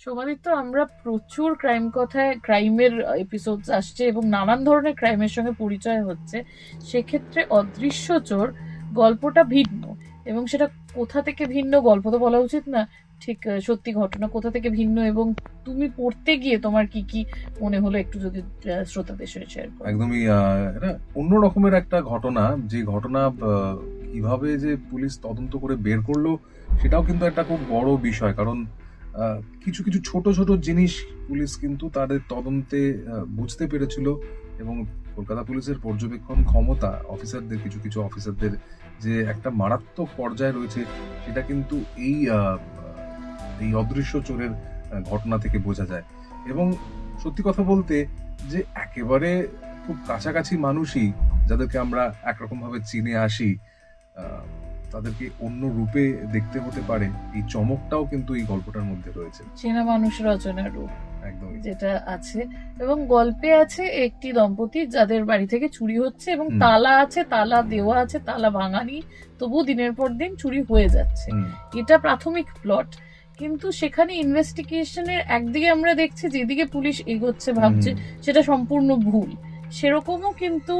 সমাদিত্য, আমরা প্রচুর ক্রাইম কথায় ক্রাইমের এপিসোড আসছে এবং নানান ধরনের ক্রাইমের সঙ্গে পরিচয় হচ্ছে। সেক্ষেত্রে অদৃশ্য চোর গল্পটা ভিন্ন, এবং সেটা কোথা থেকে ভিন্ন, গল্প তো বলা উচিত না, ঠিক সত্যি ঘটনা কোথা থেকে ভিন্ন, এবং তুমি পড়তে গিয়ে তোমার কি কি মনে হলো একটু যদি শ্রোতাদের সাথে শেয়ার করো। একদমই এটা অন্য রকমের একটা ঘটনা, যে ঘটনা কিভাবে যে পুলিশ তদন্ত করে বের করলো সেটাও কিন্তু একটা খুব বড় বিষয়। কারণ কিছু কিছু ছোট ছোট জিনিস পুলিশ কিন্তু তাদের তদন্তে বুঝতে পেরেছিল, এবং কলকাতা পুলিশের পর্যবেক্ষণ ক্ষমতা, অফিসারদের, কিছু কিছু অফিসারদের যে একটা মারাত্মক পর্যায়ে রয়েছে, সেটা কিন্তু এই অদৃশ্য চোরের ঘটনা থেকে বোঝা যায়। এবং সত্যি কথা বলতে, যে একেবারে খুব কাছাকাছি মানুষই যাদেরকে আমরা একরকম ভাবে চিনে আসি, তাদেরকে অন্য রূপে দেখতে হতে পারে, এই চমকটাও কিন্তু এই গল্পটার মধ্যে রয়েছে। চেনা মানুষ রচনার রূপ একদমই যেটা আছে, এবং গল্পে আছে একটি দম্পতি যাদের বাড়ি থেকে চুরি হচ্ছে এবং তালা আছে, তালা দেওয়া আছে, তালা ভাঙানি, তবু দিনের পর দিন চুরি হয়ে যাচ্ছে। এটা প্রাথমিক প্লট, কিন্তু সেখানে ইনভেস্টিগেশনের একদিকে আমরা দেখছি যেদিকে পুলিশ এগোচ্ছে ভাবছে সেটা সম্পূর্ণ ভুল, সেরকমও কিন্তু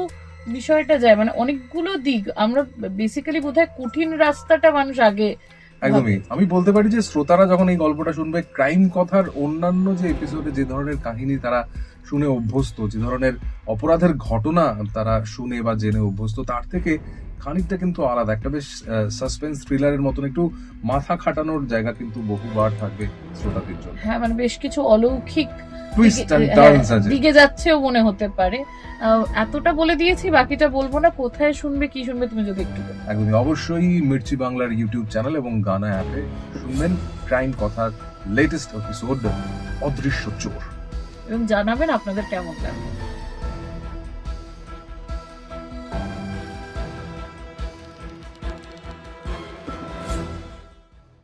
বিষয়টা যায়, মানে অনেকগুলো দিক আমরা বেসিক্যালি বোধহয় কঠিন রাস্তাটা মানুষ আগে। একদমই, আমি বলতে পারি যে শ্রোতারা যখন এই গল্পটা শুনবে, ক্রাইম কথার অন্যান্য যে এপিসোডে যে ধরনের কাহিনী তারা শুনে অভ্যস্ত, যে ধরনের অপরাধের ঘটনা তারা শুনে বা জেনে অভ্যস্ত, তার থেকে খানিকটা কিন্তু আলাদা, একটা বেশ সাসপেন্স থ্রিলারের মতন একটু মাথা খাটানোর জায়গা কিন্তু বহুবার থাকবে শ্রোতাদের জন্য। হ্যাঁ, মানে বেশ কিছু অলৌকিক দিকে যাচ্ছেও মনে হতে পারে। এতটা বলে দিয়েছি, বাকিটা বলবো না। কোথায় শুনবে, কি শুনবে, তুমি যদি একটু বলো। একদমই, অবশ্যই মির্চি বাংলার ইউটিউব চ্যানেল এবং গানা অ্যাপে শুনবেন ক্রাইম কথার লেটেস্ট এপিসোড অদৃশ্য চোর, এবং জানাবেন আপনাদের কেমন লাগবে।